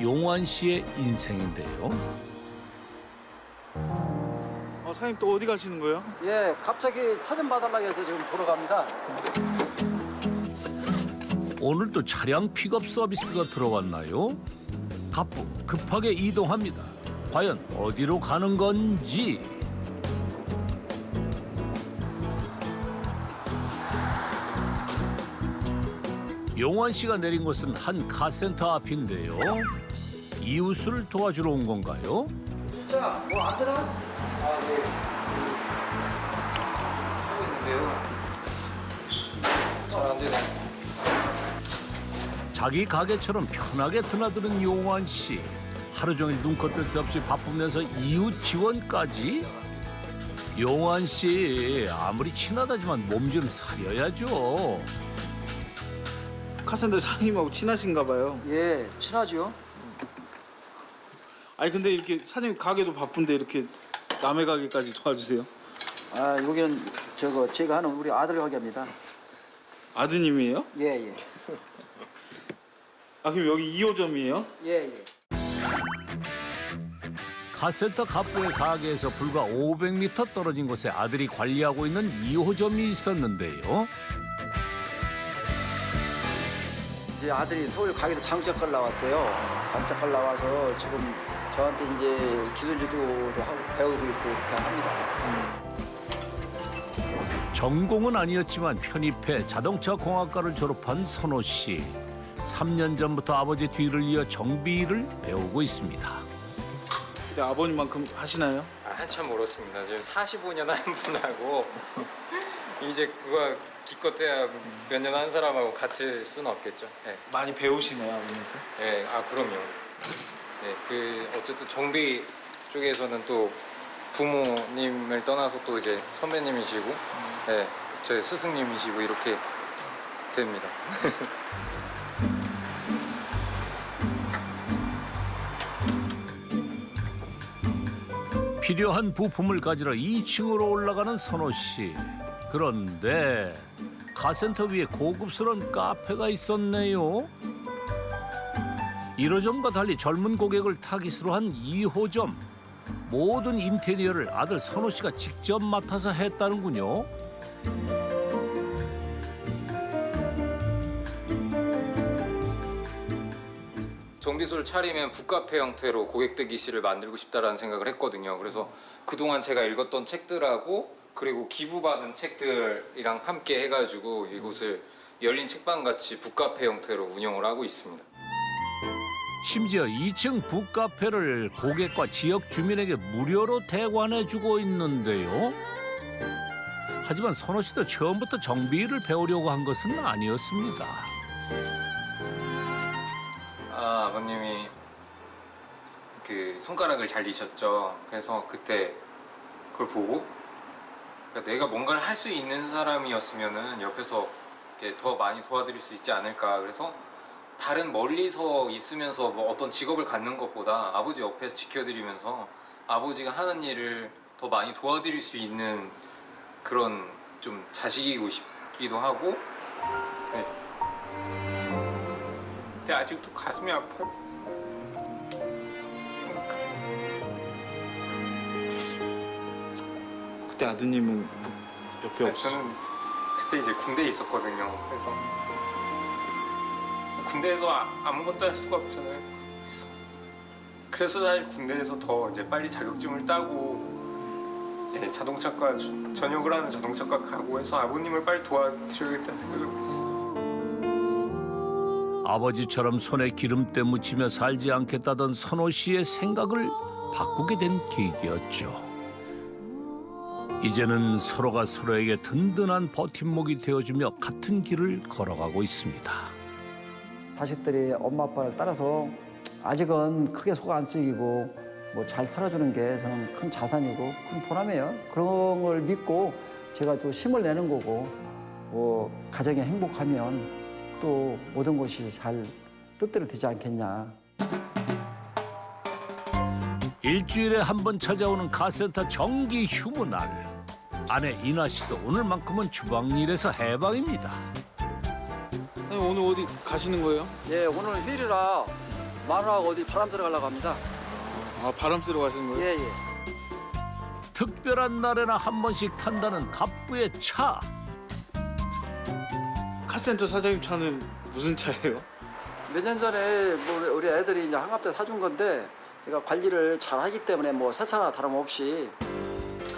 용환 씨의 인생인데요. 사장님 또 어디 가시는 거예요? 예, 갑자기 차 좀 봐달라고 해서 지금 보러 갑니다. 오늘도 차량 픽업 서비스가 들어왔나요? 갑부 급하게 이동합니다. 과연 어디로 가는 건지. 용환 씨가 내린 곳은 한 카센터 앞인데요. 이웃을 도와주러 온 건가요? 자, 뭐 안 되나? 네. 하고 있는데요. 잘 안 되네. 자기 가게처럼 편하게 드나드는 용환 씨. 하루 종일 눈코 뜰 새 없이 바쁘면서 이웃 지원까지. 용환 씨 아무리 친하다지만 몸 좀 사려야죠. 카센터 사장님하고 친하신가 봐요. 예, 친하죠. 아니 근데 이렇게 사장님 가게도 바쁜데 이렇게 남의 가게까지 도와주세요? 아, 여기는 제가 하는 우리 아들 가게입니다. 아드님이에요? 예, 예. 아 그럼 여기 2호점이에요? 예, 예. 카센터 갑부의 가게에서 불과 500m 떨어진 곳에 아들이 관리하고 있는 2호점이 있었는데요. 이제 아들이 서울 가게도 장작갈 나왔어요. 장작갈 나와서 지금 저한테 이제 기술지도도 하고 배우고 있고 그렇게 합니다. 전공은 아니었지만 편입해 자동차 공학과를 졸업한 선호 씨. 3년 전부터 아버지 뒤를 이어 정비 일을 배우고 있습니다. 근데 아버님만큼 하시나요? 한참 멀었습니다. 지금 45년 한 분하고 이제 그거 기껏해야 몇 년 한 사람하고 같을 수는 없겠죠. 네. 많이 배우시네요 아버님한테. 네, 그럼요. 네, 그 어쨌든 정비 쪽에서는 또 부모님을 떠나서 또 이제 선배님이시고, 네, 저희 스승님이시고 이렇게 됩니다. 필요한 부품을 가지러 2층으로 올라가는 선호 씨. 그런데 카센터 위에 고급스러운 카페가 있었네요. 1호점과 달리 젊은 고객을 타깃으로 한 2호점. 모든 인테리어를 아들 선호 씨가 직접 맡아서 했다는군요. 정비소를 차리면 북카페 형태로 고객 대기실을 만들고 싶다라는 생각을 했거든요. 그래서 그동안 제가 읽었던 책들하고 그리고 기부받은 책들이랑 함께 해가지고 이곳을 열린 책방같이 북카페 형태로 운영을 하고 있습니다. 심지어 2층 북카페를 고객과 지역 주민에게 무료로 대관해주고 있는데요. 하지만 선호 씨도 처음부터 정비 일을 배우려고 한 것은 아니었습니다. 아버님이 그 손가락을 잘리셨죠. 그래서 그때 그걸 보고 그러니까 내가 뭔가를 할 수 있는 사람이었으면은 옆에서 이렇게 더 많이 도와드릴 수 있지 않을까. 그래서 다른 멀리서 있으면서 뭐 어떤 직업을 갖는 것보다 아버지 옆에서 지켜드리면서 아버지가 하는 일을 더 많이 도와드릴 수 있는 그런 좀 자식이고 싶기도 하고. 네. 근데 아직도 가슴이 아파요. 생각하면. 그때 아드님은 옆에 없어. 저는 그때 이제 군대에 있었거든요. 그래서 군대에서 아무것도 할 수가 없잖아요. 그래서 사실 군대에서 더 이제 빨리 자격증을 따고 자동차과 전역을 하는 자동차과 가고 해서 아버님을 빨리 도와드려야겠다는 생각을 했어요. 아버지처럼 손에 기름때 묻히며 살지 않겠다던 선호 씨의 생각을 바꾸게 된 계기였죠. 이제는 서로가 서로에게 든든한 버팀목이 되어주며 같은 길을 걸어가고 있습니다. 자식들이 엄마 아빠를 따라서 아직은 크게 속 안 쓰이고 뭐 잘 살아주는 게 저는 큰 자산이고 큰 보람이에요. 그런 걸 믿고 제가 또 힘을 내는 거고 뭐 가정이 행복하면 또 모든 것이 잘 뜻대로 되지 않겠냐. 일주일에 한 번 찾아오는 카센터 정기 휴무날. 아내 이나 씨도 오늘만큼은 주방 일에서 해방입니다. 선생님 오늘 어디 가시는 거예요? 예, 오늘 휴일이라 마누라하고 어디 바람 쐬러 가려고 합니다. 아 바람 쐬러 가시는 거예요? 예, 예. 특별한 날에나 한 번씩 탄다는 갑부의 차. 카센터 사장님 차는 무슨 차예요? 몇 년 전에 뭐 우리 애들이 이제 한갑대 사준 건데 제가 관리를 잘 하기 때문에 뭐 새 차나 다름없이.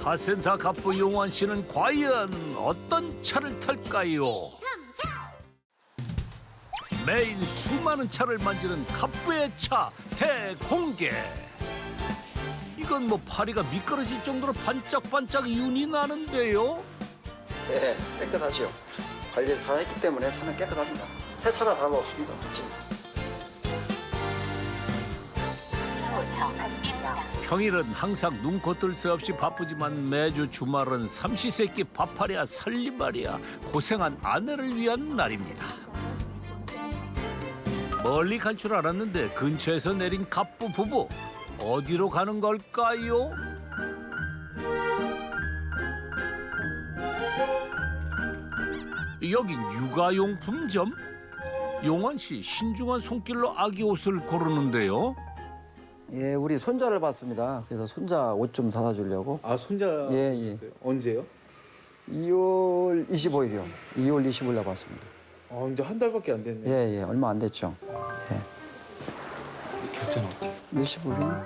카센터 갑부 용환 씨는 과연 어떤 차를 탈까요? 매일 수많은 차를 만지는 갑부의 차 대공개. 이건 뭐 파리가 미끄러질 정도로 반짝반짝 윤이 나는데요. 네, 깨끗하시오. 관리를 잘 했기 때문에 차는 깨끗합니다. 세차가 다 없습니다. 지금. 평일은 항상 눈코 뜰 새 없이 바쁘지만 매주 주말은 삼시세끼 밥하랴 살림하랴 고생한 아내를 위한 날입니다. 멀리 갈 줄 알았는데 근처에서 내린 갑부 부부 어디로 가는 걸까요? 여긴 육아용품점? 용환 씨 신중한 손길로 아기 옷을 고르는데요. 예, 우리 손자를 봤습니다. 그래서 손자 옷 좀 사다 주려고. 아 손자 예, 예. 있어요? 언제요? 2월 25일이요. 2월 25일 날 봤습니다. 아 근데 한 달밖에 안 됐네. 예, 예. 얼마 안 됐죠. 결제는 어떻게? 25일.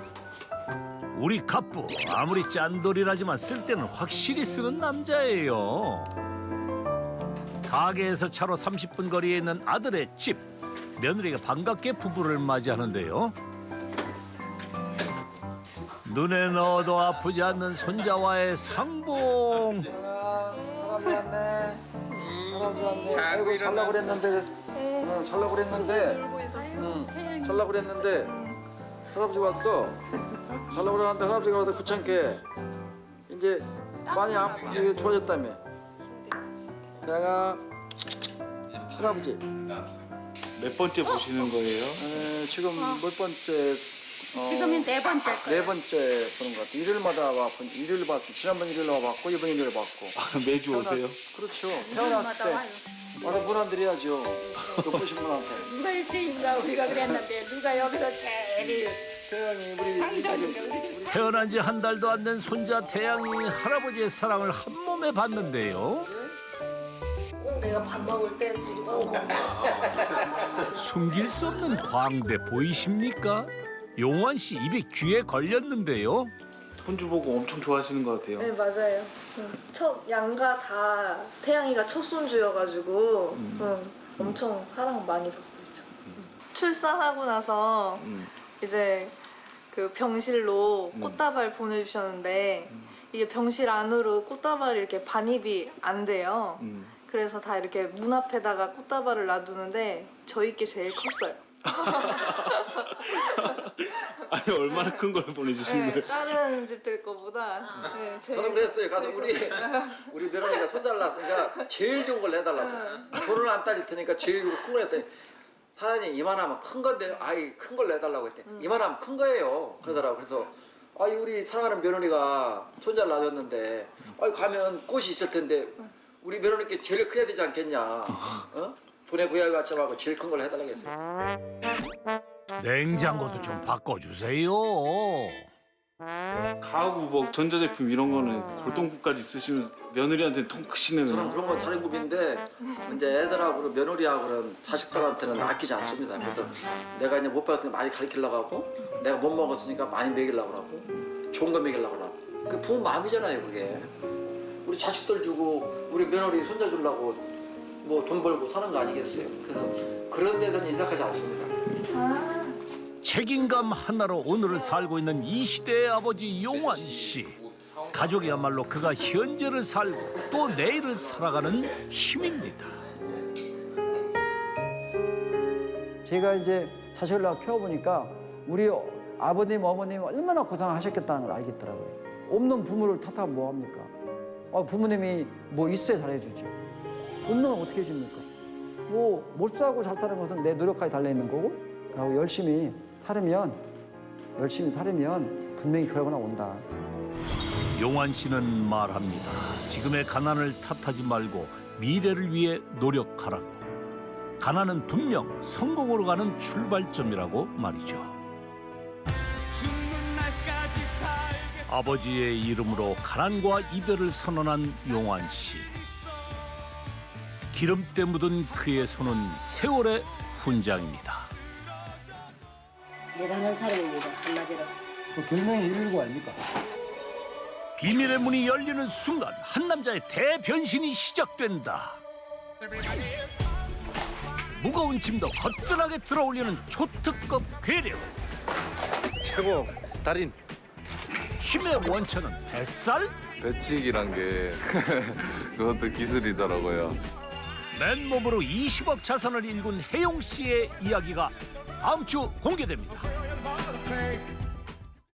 우리 갑부 아무리 짠돌이라지만 쓸 때는 확실히 쓰는 남자예요. 가게에서 차로 30분 거리에 있는 아들의 집. 며느리가 반갑게 부부를 맞이하는데요. 눈에 넣어도 아프지 않는 손자와의 상봉. 할아버지 왔네. 할아버지 왔네. 아이고 잘라고 그랬는데. 잘라고 그랬는데. 잘라고 그랬는데. 할아버지 왔어. 잘라고 그랬는데 할아버지가 와서 귀찮게. 이제 많이 이게 좋아졌다며. 내가 할아버지. 몇 번째 보시는 거예요? 지금 몇 번째? 지금이 네 번째 거예요. 네 번째 보는 것 같아요. 일요일마다 와봤고, 일요일 봤고, 지난번 일요일 와봤고, 이번 일요일 봤고. 매주 오세요? 그렇죠. 태어났을 때 와서 문 안 드려야죠. 높으신 분한테. 누가 일찍인가 우리가 그랬는데 누가 여기서 제일 태양이 우리 상전인가 우리 태어난 지 한 달도 안 된 손자 태양이 할아버지의 사랑을 한 몸에 받는데요. 내가 밥 먹을 때 지금 숨길 수 없는 광대 보이십니까? 용환 씨 입에 귀에 걸렸는데요. 손주 보고 엄청 좋아하시는 것 같아요. 네 맞아요. 첫 양가 다 태양이가 첫 손주여가지고 엄청 사랑 많이 받고 있죠. 출산하고 나서 이제 그 병실로 꽃다발 보내주셨는데 이게 병실 안으로 꽃다발이 이렇게 반입이 안 돼요. 그래서 다 이렇게 문 앞에다가 꽃다발을 놔두는데 저희 게 제일 컸어요. 아니 얼마나 큰 걸 보내주신 네, 거예요? 다른 집들 거보다 네, 제일 저는 그랬어요. 가서 우리 며느리가 손자를 낳았으니까 제일 좋은 걸 내달라고. 돈을 안 따질 테니까 제일 큰 걸 했더니 사장님 이만하면 큰 건데 아이 큰 걸 내달라고 했더니 이만하면 큰 거예요. 그러더라고. 그래서 아이 우리 사랑하는 며느리가 손자를 낳았는데 아이 가면 꽃이 있을 텐데 우리 며느리께 제일 커야 되지 않겠냐. 어? 돈에 부여를 맞춰가고 제일 큰 걸 해달라고 했어요. 냉장고도 좀 바꿔주세요. 가구 뭐 전자제품 이런 거는 골동품까지 쓰시면 며느리한테 통 크시는. 저는 그런 건 차림국인데 이제 애들하고 며느리하고는 자식들한테는 아끼지 않습니다. 그래서 내가 이제 못 받았으니 많이 가르치려고 하고 내가 못 먹었으니까 많이 먹이려고 하고 좋은 거 먹이려고 하고 그 부모 마음이잖아요 그게. 우리 자식들 주고 우리 며느리 손자 주려고 뭐 돈 벌고 사는 거 아니겠어요. 그래서 그런 데서는 인색하지 않습니다. 책임감 하나로 오늘을 살고 있는 이 시대의 아버지 용환 씨. 가족이야말로 그가 현재를 살고 또 내일을 살아가는 힘입니다. 제가 이제 자식을 낳아 키워보니까 우리 아버님, 어머님 얼마나 고생하셨겠다는 걸 알겠더라고요. 없는 부모를 탓하면 뭐합니까? 부모님이 뭐 있어야 잘해주죠. 없는 건 어떻게 해줍니까? 뭐 못 사고 잘 사는 것은 내 노력하에 달려있는 거고 그리고 열심히 살면 분명히 결과가 온다. 용환 씨는 말합니다. 지금의 가난을 탓하지 말고 미래를 위해 노력하라고. 가난은 분명 성공으로 가는 출발점이라고 말이죠. 아버지의 이름으로 가난과 이별을 선언한 용환 씨. 기름때 묻은 그의 손은 세월의 훈장입니다. 대단한 사람입니다. 한마디로. 별명이 119 아닙니까? 비밀의 문이 열리는 순간 한 남자의 대변신이 시작된다. 무거운 짐도 거뜬하게 들어올리는 초특급 괴력. 최고 달인. 힘의 원천은 뱃살? 배치기란 게 그것도 기술이더라고요. 맨몸으로 20억 자산을 일군 혜용 씨의 이야기가 다음 주 공개됩니다.